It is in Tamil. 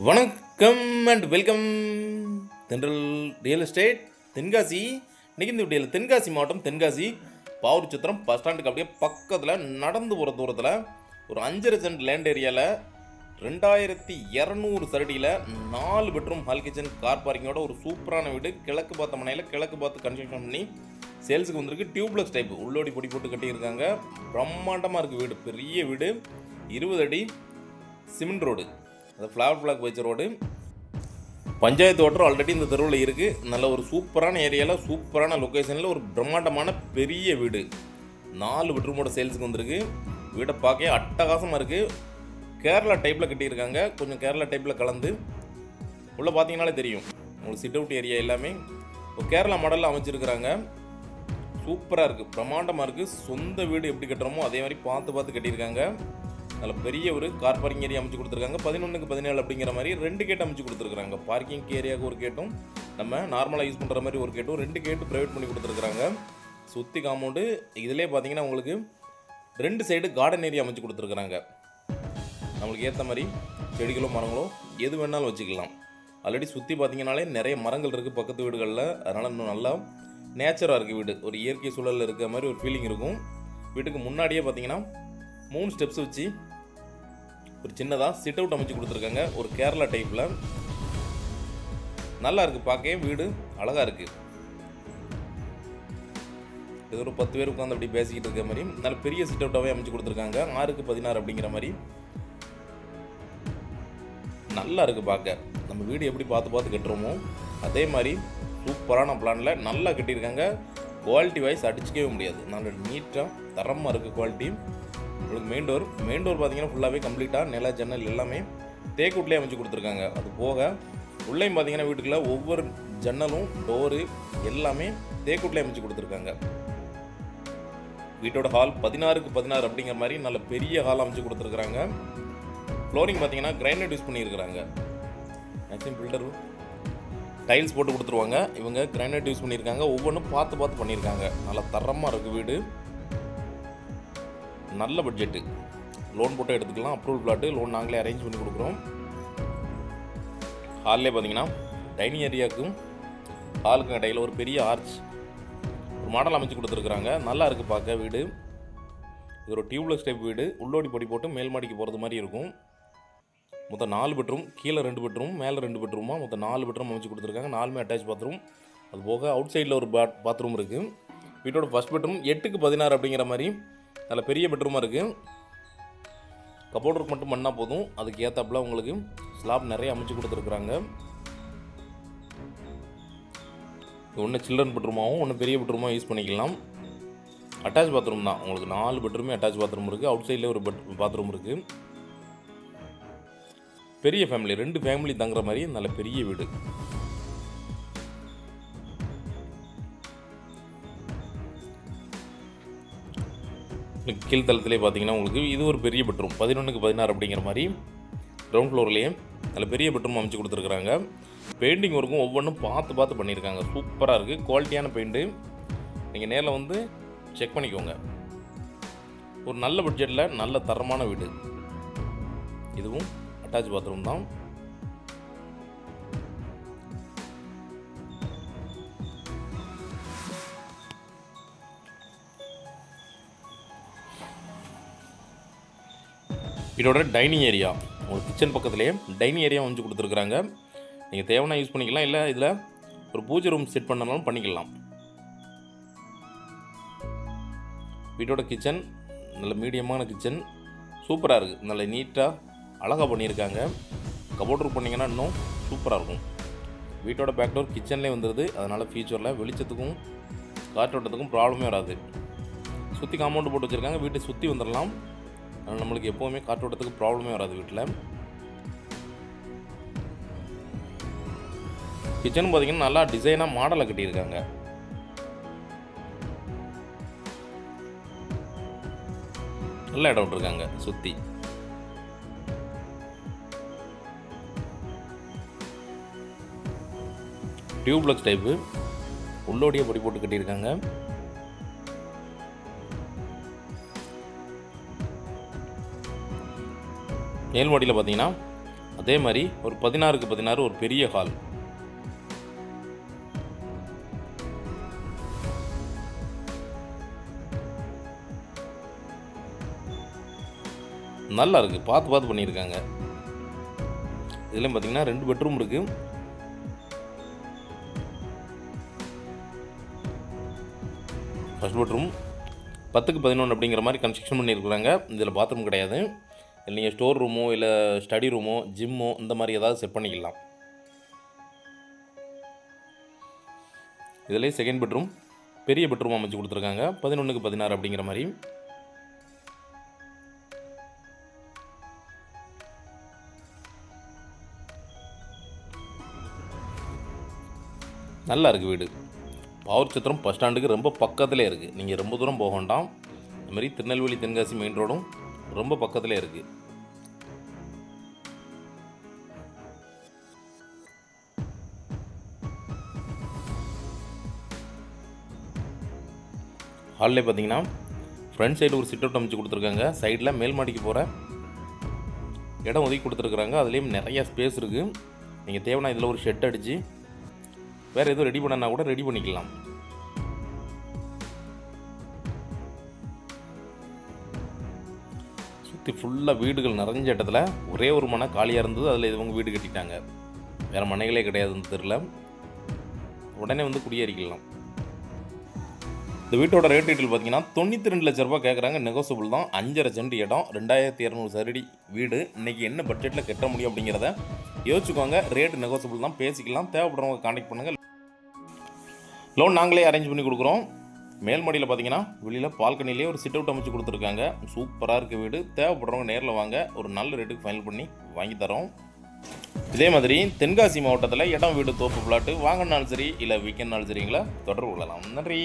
வணக்கம் அண்ட் வெல்கம் தென்றல் ரியல் எஸ்டேட் தென்காசி. இன்றைக்கி இந்த வீடியோவில் தென்காசி மாவட்டம் தென்காசி பாவூர் சித்திரம் பஸ் ஸ்டாண்டுக்கு அப்படியே பக்கத்தில் நடந்து போகிற தூரத்தில் ஒரு 5.5 சென்ட் லேண்ட் ஏரியாவில் 2200 சரடியில் 4 பெட்ரூம் ஹால் கிச்சன் கார் பார்க்கிங்கோட ஒரு சூப்பரான வீடு. கிழக்கு பார்த்த மனையில் கிழக்கு பார்த்து கன்ஸ்ட்ரக்ஷன் பண்ணி சேல்ஸுக்கு வந்திருக்கு. டியூப்லெஸ் டைப் உள்ளோடி பொடி போட்டு கட்டியிருக்காங்க. பிரம்மாண்டமாக இருக்குது வீடு, பெரிய வீடு, 20 அடி சிமெண்ட் ரோடு, அது ஃப்ளவர் பிளாக் வச்ச ரோடு. பஞ்சாயத்து வாட்டர் ஆல்ரெடி இந்த தெருவில் இருக்குது. நல்ல ஒரு சூப்பரான ஏரியாவில் சூப்பரான லொக்கேஷனில் ஒரு பிரம்மாண்டமான பெரிய வீடு, 4 பெட்ரூமோட சேல்ஸுக்கு வந்திருக்கு. வீடை பார்க்க அட்டகாசமாக இருக்குது. கேரளா டைப்பில் கட்டியிருக்காங்க. கொஞ்சம் கேரளா டைப்பில் கலந்து உள்ளே பார்த்தீங்கன்னாலே தெரியும் உங்களுக்கு சிட் அவுட் ஏரியா எல்லாமே ஒரு கேரளா மாடலில் அமைச்சிருக்கிறாங்க. சூப்பராக இருக்குது, பிரம்மாண்டமாக இருக்குது. சொந்த வீடு எப்படி கட்டுறோமோ அதே மாதிரி பார்த்து கட்டியிருக்காங்க. அதில் பெரிய ஒரு கார் பார்க்கிங் ஏரியா அமைச்சு கொடுத்துருக்காங்க. 11க்கு 17 அப்படிங்கிற மாதிரி 2 கேட் அமைச்சு கொடுத்துருக்காங்க. பார்க்கிங் ஏரியாவுக்கு ஒரு கேட்டும், நம்ம நார்மலாக யூஸ் பண்ணுற மாதிரி ஒரு கேட்டும், 2 கேட்டு ப்ரைவேட் பண்ணி கொடுத்துருக்காங்க. சுற்றி காம்பவுண்டு இதிலே பார்த்தீங்கன்னா உங்களுக்கு 2 சைடு கார்டன் ஏரியா அமைச்சு கொடுத்துருக்குறாங்க. நம்மளுக்கு ஏற்ற மாதிரி செடிகளோ மரங்களோ எது வேணாலும் வச்சுக்கலாம். ஆல்ரெடி சுற்றி பார்த்தீங்கன்னாலே நிறைய மரங்கள் இருக்குது பக்கத்து வீடுகளில். அதனால் இன்னும் நல்லா நேச்சராக இருக்குது வீடு. ஒரு இயற்கை சூழலில் இருக்கிற மாதிரி ஒரு ஃபீலிங் இருக்கும். வீட்டுக்கு முன்னாடியே பார்த்தீங்கன்னா 3 ஸ்டெப்ஸ் வச்சு ஒரு சின்னதாக சிட் அவுட் அமைச்சு கொடுத்துருக்காங்க. ஒரு கேரளா டைப்பில் நல்லா இருக்குது. பார்க்கவே வீடு அழகாக இருக்குது. இது ஒரு 10 பேர் உட்காந்து அப்படி பேசிக்கிட்டு இருக்க மாதிரி நல்ல பெரிய சிட் அவுட்டாகவே அமைச்சு கொடுத்துருக்காங்க. 6க்கு 16 அப்படிங்கிற மாதிரி நல்லா இருக்குது பார்க்க. நம்ம வீடு எப்படி பார்த்து கட்டுறோமோ அதே மாதிரி சூப்பரான பிளானில் நல்லா கட்டியிருக்காங்க. குவாலிட்டி வைஸ் அடிச்சிக்கவே முடியாது. நல்ல நீட்டாக தரமாக இருக்குது குவாலிட்டி. உங்களுக்கு மெயின் டோர் பார்த்தீங்கன்னா ஃபுல்லாகவே கம்ப்ளீட்டாக நில ஜன்னல் எல்லாமே தேக்குட்லேயே அமைச்சு கொடுத்துருக்காங்க. அது போக உள்ளேயும் பார்த்தீங்கன்னா வீட்டுக்குள்ள ஒவ்வொரு ஜன்னலும் டோரு எல்லாமே தேக்குட்லேயே அமைச்சு கொடுத்துருக்காங்க. வீட்டோட ஹால் 16க்கு 16 அப்படிங்கிற மாதிரி நல்ல பெரிய ஹால் அமைச்சு கொடுத்துருக்குறாங்க. ஃப்ளோரிங் பார்த்தீங்கன்னா கிரைனைட் யூஸ் பண்ணியிருக்கிறாங்க. மேக்ஸிமம் பில்டர் டைல்ஸ் போட்டு கொடுத்துருவாங்க. இவங்க கிரைனைட் யூஸ் பண்ணியிருக்காங்க. ஒவ்வொன்றும் பார்த்து பண்ணியிருக்காங்க. நல்லா தரமாக இருக்குது வீடு. நல்ல பட்ஜெட்டு, லோன் போட்டு எடுத்துக்கலாம். அப்ரூவல் பிளாட்டு லோன் நாங்களே அரேஞ்ச் பண்ணி கொடுக்குறோம். ஹால்லே பார்த்தீங்கன்னா டைனிங் ஏரியாவுக்கும் ஹாலுக்கும் இடையில் ஒரு பெரிய ஆர்ச் ஒரு மாடல் அமைச்சு கொடுத்துருக்குறாங்க. நல்லா இருக்குது பார்க்க வீடு. இது ஒரு டியூப்லெஸ் டைப் வீடு. உள்ளோடி பொடி போட்டு மேல் மாடிக்கு போகிறது மாதிரி இருக்கும். மொத்தம் 4 பெட்ரூம், கீழே 2 பெட்ரூம், மேலே 2 பெட்ரூமாக மொத்தம் 4 பெட்ரூம் அமைச்சு கொடுத்துருக்காங்க. 4மே அட்டாச் பாத்ரூம். அது போக அவுட் சைடில் ஒரு பாத்ரூம் இருக்குது. வீட்டோட ஃபஸ்ட் பெட்ரூம் 8க்கு 16 அப்படிங்கிற மாதிரி நல்ல பெரிய பெட்ரூமாக இருக்குது. கபோர்ட் ஒர்க் மட்டும் பண்ணால் போதும். அதுக்கு ஏற்றாப்புல உங்களுக்கு ஸ்லாப் நிறைய அமைச்சு கொடுத்துருக்குறாங்க. ஒன்று சில்ட்ரன் பெட்ரூமாகவும் ஒன்று பெரிய பெட்ரூமாக யூஸ் பண்ணிக்கலாம். அட்டாச் பாத்ரூம் தான். உங்களுக்கு 4 பெட்ரூமே அட்டாச் பாத்ரூம் இருக்குது. அவுட் சைடில் ஒரு பாத்ரூம் இருக்குது. பெரிய ஃபேமிலி, 2 ஃபேமிலி தங்குற மாதிரி நல்ல பெரிய வீடு. கீழ்த்தளத்திலே பார்த்தீங்கன்னா உங்களுக்கு இது ஒரு பெரிய பெட்ரூம் 11க்கு 16 அப்படிங்கிற மாதிரி கிரவுண்ட் ஃப்ளோர்லேயே நல்ல பெரிய பெட்ரூம் அமைச்சு கொடுத்துருக்குறாங்க. பெயிண்டிங் ஒர்க்கும் ஒவ்வொன்றும் பார்த்து பண்ணியிருக்காங்க. சூப்பராக இருக்குது. குவாலிட்டியான பெயிண்ட்டு. நீங்கள் நேரில் வந்து செக் பண்ணிக்கோங்க. ஒரு நல்ல பட்ஜெட்டில் நல்ல தரமான வீடு. இதுவும் அட்டாச் பாத்ரூம் தான். இதோட டைனிங் ஏரியா உங்களுக்கு கிச்சன் பக்கத்துலேயே டைனிங் ஏரியா வந்து கொடுத்துருக்குறாங்க. நீங்கள் தேவைன்னா யூஸ் பண்ணிக்கலாம். இல்லை இதில் ஒரு பூஜை ரூம் செட் பண்ணனாலும் பண்ணிக்கலாம். வீட்டோட கிச்சன் நல்ல மீடியமான கிச்சன், சூப்பராக இருக்குது. நல்ல நீட்டாக அழகாக பண்ணியிருக்காங்க. கபோர்ட் ஒர்க் பண்ணிங்கன்னா இன்னும் சூப்பராக இருக்கும். வீட்டோட பேக் டோர் கிச்சன்லேயே வந்துடுது. அதனால் ஃபியூச்சரில் வெளிச்சத்துக்கும் காற்றோட்டத்துக்கும் ப்ராப்ளமே வராது. சுற்றி காம்பவுண்டு போட்டு வச்சுருக்காங்க. வீட்டை சுற்றி வந்துடலாம். அதனால் நம்மளுக்கு எப்போவுமே காற்றோட்டத்துக்கு ப்ராப்ளமே வராது. வீட்டில் கிச்சன் பார்த்தீங்கன்னா நல்லா டிசைனாக மாடலை கட்டியிருக்காங்க. நல்ல இடம் விட்டுருக்காங்க சுற்றி. டியூப்லெக்ஸ் டைப்பு உள்ளோடியே பொடி போட்டு கட்டியிருக்காங்க. மேல் மாடியில் பார்த்தீங்கன்னா அதே மாதிரி ஒரு 16க்கு 16 ஒரு பெரிய ஹால். நல்லா இருக்குது, பார்த்து பார்த்து பண்ணியிருக்காங்க. இதுலேயும் பார்த்தீங்கன்னா 2 பெட்ரூம் இருக்குது. ஃபர்ஸ்ட் பெட்ரூம் 10க்கு 11 அப்படிங்கிற மாதிரி கன்ஸ்ட்ரக்ஷன் பண்ணியிருக்கிறாங்க. இதில் பாத்ரூம் கிடையாது. இல்லை நீங்கள் ஸ்டோர் ரூமோ இல்லை ஸ்டடி ரூமோ ஜிம்மோ இந்த மாதிரி ஏதாவது செட் பண்ணிக்கலாம். இதிலே செகண்ட் பெட்ரூம் பெரிய பெட்ரூம் அமைச்சு கொடுத்துருக்காங்க 11க்கு 16 அப்படிங்கிற மாதிரி. நல்லா இருக்குது வீடு. பாவூர் சத்திரம் பஸ் ஸ்டாண்டுக்கு ரொம்ப பக்கத்திலே இருக்குது. நீங்கள் ரொம்ப தூரம் போக வேண்டாம். அதுமாதிரி திருநெல்வேலி தென்காசி மெயின் ரோடும் ரொம்ப பக்கத்திலே இருக்குது. ஹாலில் பார்த்தீங்கன்னா ஃப்ரண்ட் சைடு ஒரு சிட் அவுட் அமைச்சு கொடுத்துருக்காங்க. சைடில் மேல் மாடிக்கு போகிற இடம் ஒதுக்கி கொடுத்துருக்குறாங்க. அதுலேயும் நிறையா ஸ்பேஸ் இருக்குது. நீங்கள் தேவைன்னா இதில் ஒரு ஷெட் அடித்து வேறு எதுவும் ரெடி பண்ணனா கூட ரெடி பண்ணிக்கலாம். சுற்றி ஃபுல்லாக வீடுகள் நிறைஞ்ச இடத்துல ஒரே ஒரு மனை காலியாக இருந்தது. அதில் இவங்க வீடு கட்டிட்டாங்க. வேறு மனைகளே கிடையாதுன்னு தெரில. உடனே வந்து குடியேறிக்கலாம். இந்த வீட்டோட ரேட் டீட்டெயில் பார்த்தீங்கன்னா 92 லட்ச ரூபா கேட்குறாங்க. நெகோசியபிள் தான். 5.5 சென்ட் இடம், 2200 சதுரடி வீடு. இன்றைக்கி என்ன பட்ஜெட்டில் கட்ட முடியும் அப்படிங்கிறத யோசிச்சுக்கோங்க. ரேட்டு நெகோசியபிள் தான், பேசிக்கலாம். தேவைப்படுறவங்க கான்டாக்ட் பண்ணுங்கள். லோன் நாங்களே அரேஞ்ச் பண்ணி கொடுக்குறோம். மேல் மாடியில் பார்த்தீங்கன்னா வெளியில் பால்கனிலே ஒரு சிட் அவுட் அமைச்சு கொடுத்துருக்காங்க. சூப்பராக இருக்குது வீடு. தேவைப்படுறவங்க நேரில் வாங்க, ஒரு நல்ல ரேட்டுக்கு ஃபைனல் பண்ணி வாங்கி தரோம். இதே மாதிரி தென்காசி மாவட்டத்தில் இடம் வீடு தோப்பு பிளாட்டு வாங்கினாலும் சரி இல்லை வீக்கெண்ட்னாலும் சரிங்களா தொடர்பு கொள்ளலாம். நன்றி.